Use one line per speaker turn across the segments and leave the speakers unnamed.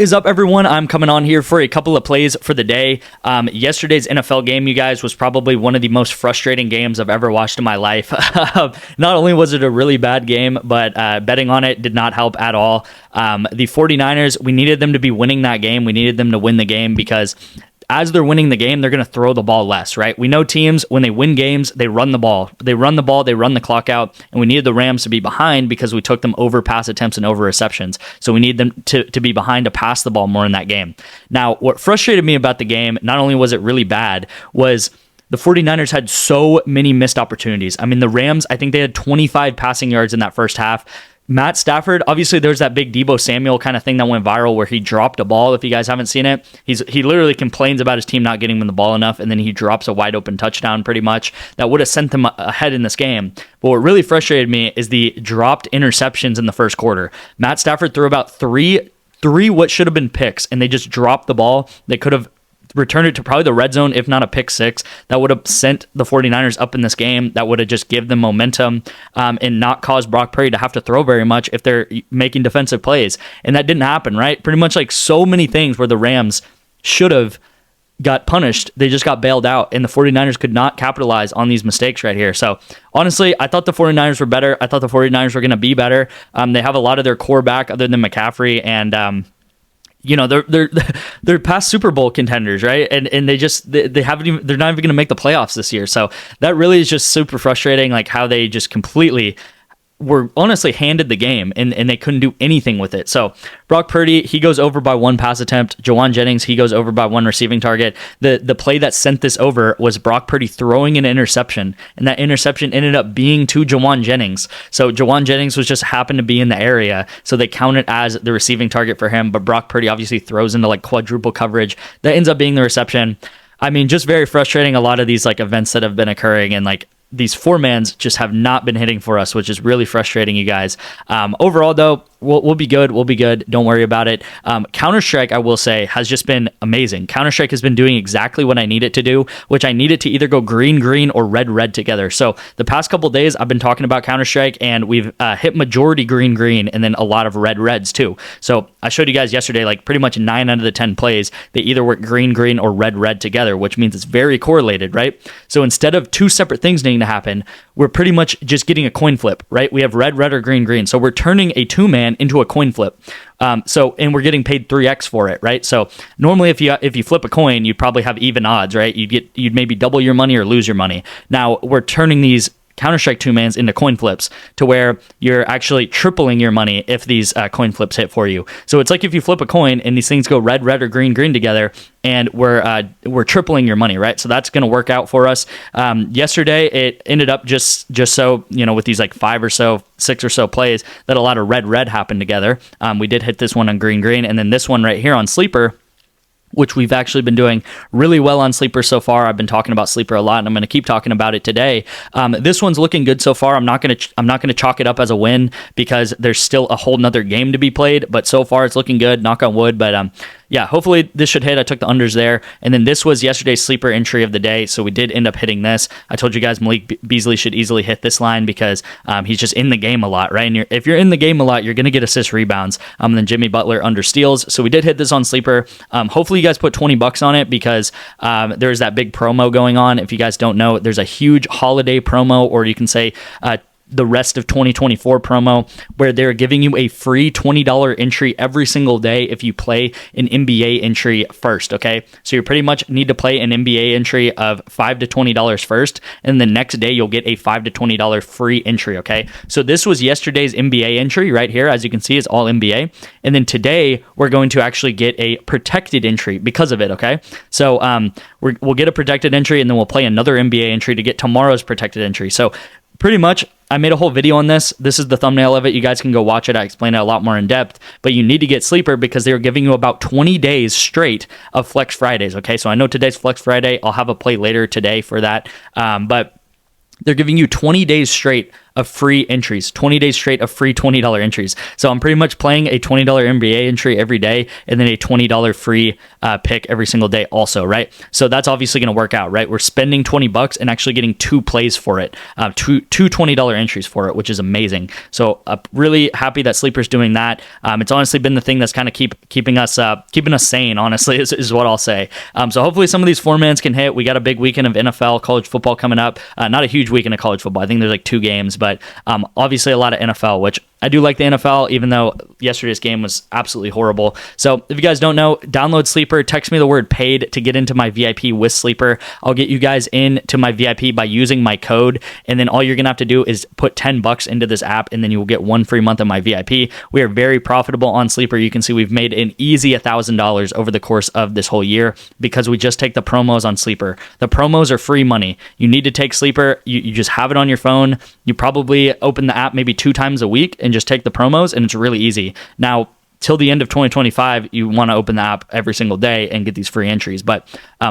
is up, everyone? I'm coming on here for a couple of plays for the day. Yesterday's NFL game, you guys, was probably one of the most frustrating games I've ever watched in my life. Not only was it a really bad game, but betting on it did not help at all. The 49ers, we needed them to be winning that game. We needed them to win the game because as they're winning the game, they're going to throw the ball less, right? We know teams, when they win games, they run the ball. They run the clock out, and we needed the Rams to be behind because we took them over pass attempts and over receptions. So we need them to be behind to pass the ball more in that game. Now, what frustrated me about the game, not only was it really bad, was the 49ers had so many missed opportunities. I mean, the Rams, I think they had 25 passing yards in that first half. Matt Stafford, obviously there's that big Deebo Samuel kind of thing that went viral where he dropped a ball. If you guys haven't seen it, he literally complains about his team not getting him the ball enough, and then he drops a wide open touchdown pretty much that would have sent them ahead in this game. But what really frustrated me is the dropped interceptions in the first quarter. Matt Stafford threw about three what should have been picks, and they just dropped the ball. They could have returned it to probably the red zone, if not a pick six. That would have sent the 49ers up in this game. That would have just give them momentum and not caused Brock Purdy to have to throw very much if they're making defensive plays. And that didn't happen, right? Pretty much like so many things where the Rams should have got punished, they just got bailed out, and the 49ers could not capitalize on these mistakes right here. So honestly, I thought the 49ers were better. I thought the 49ers were going to be better. They have a lot of their core back other than McCaffrey, and they're past Super Bowl contenders, right? And they haven't even, they're not even going to make the playoffs this year. So that really is just super frustrating, like how they just completely were honestly handed the game and they couldn't do anything with it. So Brock Purdy, he goes over by one pass attempt. Jawan Jennings, he goes over by one receiving target. The play that sent this over was Brock Purdy throwing an interception, and that interception ended up being to Jawan Jennings. So Jawan Jennings was just happened to be in the area, so they count it as the receiving target for him, but Brock Purdy obviously throws into like quadruple coverage. That ends up being the reception. I mean, just very frustrating, a lot of these like events that have been occurring, and like these four-mans just have not been hitting for us, which is really frustrating, you guys. Overall, though, we'll be good. We'll be good. Don't worry about it. Counter-Strike, I will say, has just been amazing. Counter-Strike has been doing exactly what I need it to do, which I need it to either go green-green or red-red together. So the past couple days, I've been talking about Counter-Strike, and we've hit majority green-green and then a lot of red-reds, too. So I showed you guys yesterday, like pretty much 9 out of the 10 plays, they either work green-green or red-red together, which means it's very correlated, right? So instead of two separate things needing to happen, we're pretty much just getting a coin flip, right? We have red, red, or green, green. So we're turning a two-man into a coin flip. And we're getting paid 3x for it, right? So normally if you flip a coin, you'd probably have even odds, right? You'd maybe double your money or lose your money. Now we're turning these Counter-Strike two-mans into coin flips to where you're actually tripling your money if these coin flips hit for you. So it's like if you flip a coin and these things go red, red, or green, green together, and we're tripling your money, right? So that's going to work out for us. Yesterday, it ended up just so, with these like 6 or so plays that a lot of red, red happened together. We did hit this one on green, green, and then this one right here on Sleeper, which we've actually been doing really well on Sleeper so far. I've been talking about Sleeper a lot, and I'm going to keep talking about it today. This one's looking good so far. I'm not going to chalk it up as a win because there's still a whole nother game to be played, but so far it's looking good, knock on wood. But yeah, hopefully this should hit. I took the unders there. And then this was yesterday's sleeper entry of the day, so we did end up hitting this. I told you guys Malik Beasley should easily hit this line because he's just in the game a lot, right? And if you're in the game a lot, you're going to get assist rebounds. And then Jimmy Butler under steals. So we did hit this on sleeper. Hopefully you guys put $20 on it because there's that big promo going on. If you guys don't know, there's a huge holiday promo, or you can say the rest of 2024 promo, where they're giving you a free $20 entry every single day if you play an NBA entry first, okay? So you pretty much need to play an NBA entry of $5 to $20 first, and the next day you'll get a $5 to $20 free entry, okay? So this was yesterday's NBA entry right here. As you can see, it's all NBA. And then today, we're going to actually get a protected entry because of it, okay? So we'll get a protected entry, and then we'll play another NBA entry to get tomorrow's protected entry. So pretty much, I made a whole video on this. This is the thumbnail of it. You guys can go watch it. I explain it a lot more in depth, but you need to get Sleeper because they're giving you about 20 days straight of Flex Fridays, okay? So I know today's Flex Friday. I'll have a play later today for that, but they're giving you 20 days straight of free entries, 20 days straight of free $20 entries. So I'm pretty much playing a $20 NBA entry every day and then a $20 free pick every single day also, right? So that's obviously going to work out, right? We're spending $20 and actually getting 2 plays for it, two $20 entries for it, which is amazing. So really happy that Sleeper's doing that. It's honestly been the thing that's kind of keeping us sane, honestly, is what I'll say. So hopefully some of these 4-mans can hit. We got a big weekend of NFL, college football coming up. Not a huge weekend of college football. I think there's like 2 games, but obviously a lot of NFL, which I do like the NFL, even though yesterday's game was absolutely horrible. So if you guys don't know, download Sleeper, text me the word paid to get into my VIP with Sleeper. I'll get you guys into my VIP by using my code, and then all you're going to have to do is put $10 into this app, and then you will get 1 free month of my VIP. We are very profitable on Sleeper. You can see we've made an easy $1,000 over the course of this whole year because we just take the promos on Sleeper. The promos are free money. You need to take Sleeper. You just have it on your phone. You probably open the app maybe 2 times a week and just take the promos, and it's really easy. Now, till the end of 2025, you want to open the app every single day and get these free entries. But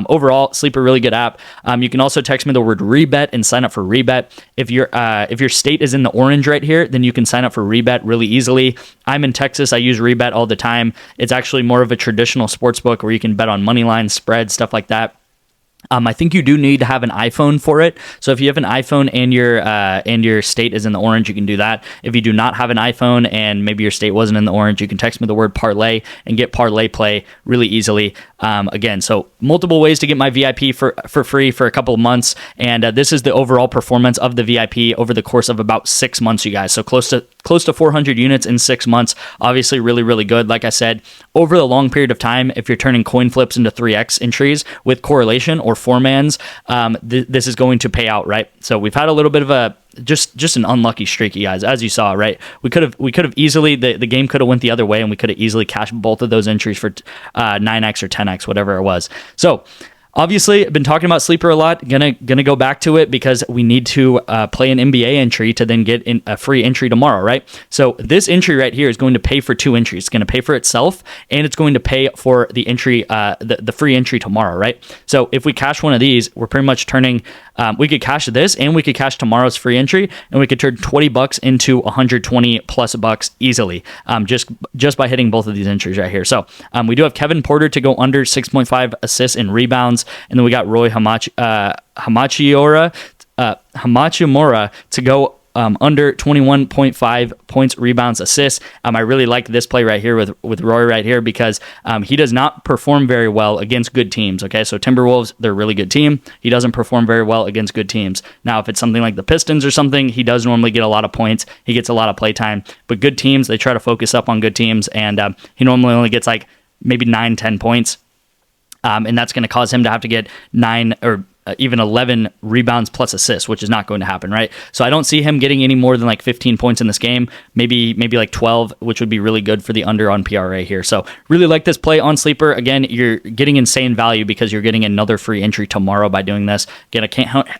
overall, Sleeper, really good app. You can also text me the word rebet and sign up for rebet. If your state is in the orange right here, then you can sign up for rebet really easily. I'm in Texas. I use rebet all the time. It's actually more of a traditional sports book where you can bet on money lines, spreads, stuff like that. I think you do need to have an iPhone for it. So if you have an iPhone and your state is in the orange, you can do that. If you do not have an iPhone and maybe your state wasn't in the orange, you can text me the word parlay and get parlay play really easily. Again, so multiple ways to get my VIP for free for a couple of months. And this is the overall performance of the VIP over the course of about 6 months, you guys. So close to 400 units in 6 months. Obviously, really, really good. Like I said, over the long period of time, if you're turning coin flips into 3x entries with correlation or 4-mans, this is going to pay out, right? So we've had a little bit of a just an unlucky streak, you guys, as you saw, right? We could have easily the game could have went the other way, and we could have easily cashed both of those entries for 9x or 10x, whatever it was. So obviously, I've been talking about Sleeper a lot. Gonna go back to it because we need to play an NBA entry to then get a free entry tomorrow, right? So this entry right here is going to pay for 2 entries. It's going to pay for itself, and it's going to pay for the entry, the free entry tomorrow, right? So if we cash one of these, we're pretty much turning. We could cash this, and we could cash tomorrow's free entry, and we could turn $20 into 120 plus bucks easily, just by hitting both of these entries right here. So we do have Kevin Porter to go under 6.5 assists and rebounds. And then we got Roy Hamachimura to go under 21.5 points, rebounds, assists. I really like this play right here with Roy right here because he does not perform very well against good teams. Okay, so Timberwolves, they're a really good team. He doesn't perform very well against good teams. Now, if it's something like the Pistons or something, he does normally get a lot of points. He gets a lot of play time. But good teams, they try to focus up on good teams, and he normally only gets like maybe 9-10 points. And that's going to cause him to have to get 9 or even 11 rebounds plus assists, which is not going to happen, right? So I don't see him getting any more than like 15 points in this game, maybe like 12, which would be really good for the under on PRA here. So really like this play on Sleeper. Again, you're getting insane value because you're getting another free entry tomorrow by doing this. Again,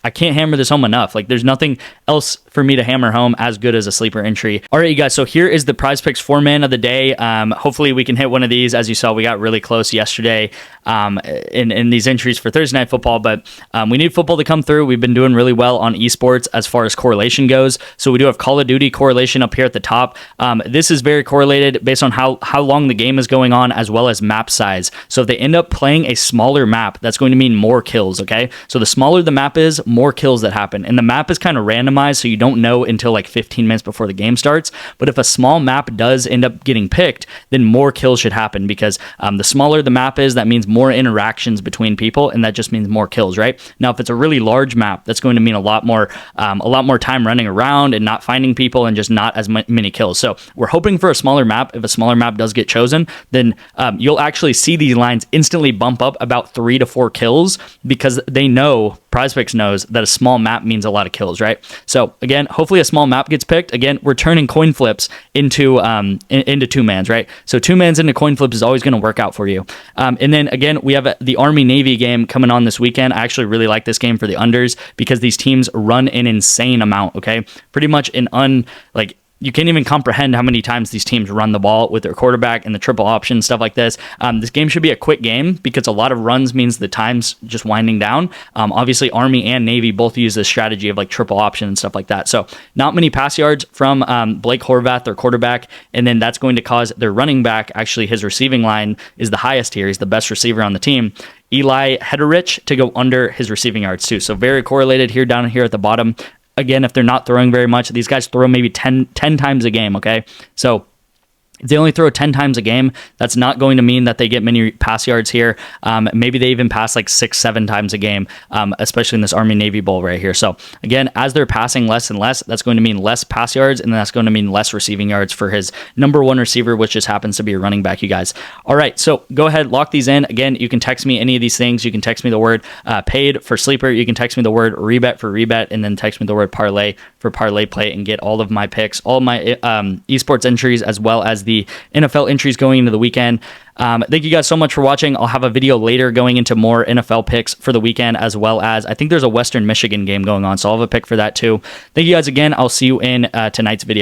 I can't hammer this home enough. Like there's nothing else for me to hammer home as good as a Sleeper entry. All right, you guys, so here is the PrizePicks 4-man of the day. Hopefully we can hit one of these. As you saw, we got really close yesterday in these entries for Thursday Night Football, but we need football to come through. We've been doing really well on eSports as far as correlation goes. So we do have Call of Duty correlation up here at the top. This is very correlated based on how long the game is going on as well as map size. So if they end up playing a smaller map, that's going to mean more kills, okay? So the smaller the map is, more kills that happen. And the map is kind of randomized, so you don't know until like 15 minutes before the game starts. But if a small map does end up getting picked, then more kills should happen because the smaller the map is, that means more interactions between people, and that just means more kills, right? Now, if it's a really large map, that's going to mean a lot more time running around and not finding people and just not as many kills. So we're hoping for a smaller map. If a smaller map does get chosen, then you'll actually see these lines instantly bump up about 3 to 4 kills because they know, PrizePicks knows that a small map means a lot of kills, right? So again, hopefully a small map gets picked. Again, we're turning coin flips into 2-mans, right? So 2-mans into coin flips is always going to work out for you. And then again, we have the Army-Navy game coming on this weekend. I actually really like this game for the unders because these teams run an insane amount, okay? Pretty much you can't even comprehend how many times these teams run the ball with their quarterback and the triple option, stuff like this. This game should be a quick game because a lot of runs means the time's just winding down. Obviously, Army and Navy both use this strategy of like triple option and stuff like that. So not many pass yards from Blake Horvath, their quarterback, and then that's going to cause their running back, actually his receiving line is the highest here. He's the best receiver on the team. Eli Hederich to go under his receiving yards too. So very correlated here down here at the bottom. Again, if they're not throwing very much, these guys throw maybe 10 times a game, okay? So if they only throw 10 times a game, that's not going to mean that they get many pass yards here. Maybe they even pass like 6-7 times a game, especially in this Army-Navy Bowl right here. So again, as they're passing less and less, that's going to mean less pass yards, and that's going to mean less receiving yards for his number one receiver, which just happens to be a running back, you guys. All right, so go ahead, lock these in. Again, you can text me any of these things. You can text me the word paid for sleeper. You can text me the word rebet for rebet, and then text me the word parlay for parlay play and get all of my picks, all my esports entries, as well as the NFL entries going into the weekend. Thank you guys so much for watching. I'll have a video later going into more NFL picks for the weekend, as well as I think there's a Western Michigan game going on, so I'll have a pick for that too. Thank you guys again. I'll see you in tonight's video.